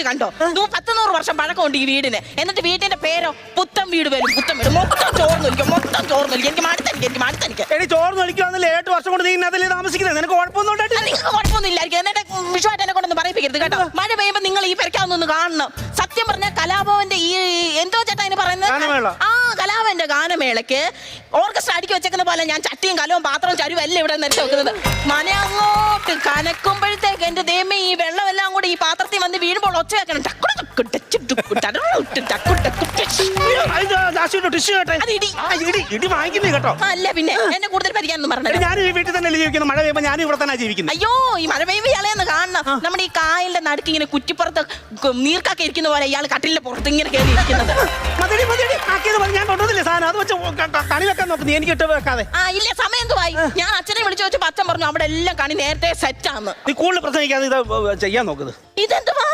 കണ്ടോ 100 വർഷം പഴക്കമുണ്ട് ഈ വീടിന്. എന്നിട്ട് വീടിന്റെ പേരോ പുത്തൻ വീട് വരും, പുത്തൻ വീട്. മൊത്തം ചോർന്നൊലിക്കും. എനിക്ക് മടുത്തെനിക്ക്. എടി ചോർന്ന് ഒലിക്കാന്നല്ലേ 8 വർഷം കൊണ്ട് നീ ഇന്നതല്ലേ താമസിക്കുന്നത്? നിനക്ക് കുഴപ്പമൊന്നും ഉണ്ടായിട്ടില്ല? നിങ്ങൾക്ക് കുഴപ്പമൊന്നും ഇല്ലായിരിക്കും. എന്നിട്ട് വിഷുവായിട്ട് എന്നെ കൊണ്ടൊന്ന് പറയിപ്പിക്കരുത് കേട്ടോ. മഴ പെയ്യുമ്പോൾ നിങ്ങൾ ഈ പെരക്കാവുന്നൊന്ന് കാണണം. സത്യം പറഞ്ഞ കലാഭവന്റെ ഈ എന്തോ ചേട്ടാ അതിന് പറയുന്നത്, ആ കലാഭവന്റെ ഗാനമേളക്ക് ഓർക്കസ്ട്ര അടുക്കി വെച്ചേക്കുന്ന പോലെ ഞാൻ ചട്ടിയും കലവും പാത്രവും ചരുവും എല്ലാം ഇവിടെ നിരത്തി വെക്കുന്നത്. മന അങ്ങോട്ട് കനക്കുമ്പോഴത്തേക്ക് എന്റെ ദൈവമേ ഈ വെള്ളമെല്ലാം കൂടി ഈ പാത്രത്തിൽ വന്ന് വീഴുമ്പോൾ ഒച്ച വെക്കണം. അല്ല പിന്നെ എന്നെ കൂടുതൽ പരിക്കാനൊന്നും പറഞ്ഞു. ഞാൻ ഈ വീട്ടിൽ തന്നെ ജീവിക്കുന്നു. മഴ പെയ്യുമ്പോൾ ഞാൻ ഇവിടെ തന്നെ ജീവിക്കുന്നു. അയ്യോ ഈ മഴ പെയ്യുമ്പോൾ ഇയാളെന്ന് കാണണം. നമ്മുടെ ഈ കായലിന്റെ നടുക്ക് ഇങ്ങനെ കുറ്റിപ്പുറത്ത് നീർക്കാക്കി ഇരിക്കുന്ന പോലെ ഇയാൾ കട്ടിലിന്റെ പുറത്ത് ഇങ്ങനെ കയറി ഇരിക്കുന്നത്. ഞാൻ കൊണ്ടുവന്നില്ലേ സാധനം, അത് വെച്ച് കണി വെക്കാൻ നോക്കുന്നു. എനിക്ക് ഇട്ട് വെക്കാതെ. ഇല്ല സമയം എന്തുവായി? ഞാൻ അച്ഛനെ വിളിച്ചു വെച്ചപ്പോ അച്ഛൻ പറഞ്ഞു അവിടെ എല്ലാം കണി നേരത്തെ സെറ്റാന്ന്. നീ കൂടുതൽ പ്രസംഗിക്കാതെ ഇത് ചെയ്യാൻ നോക്കുന്നത്. ഇതെന്തുവാ?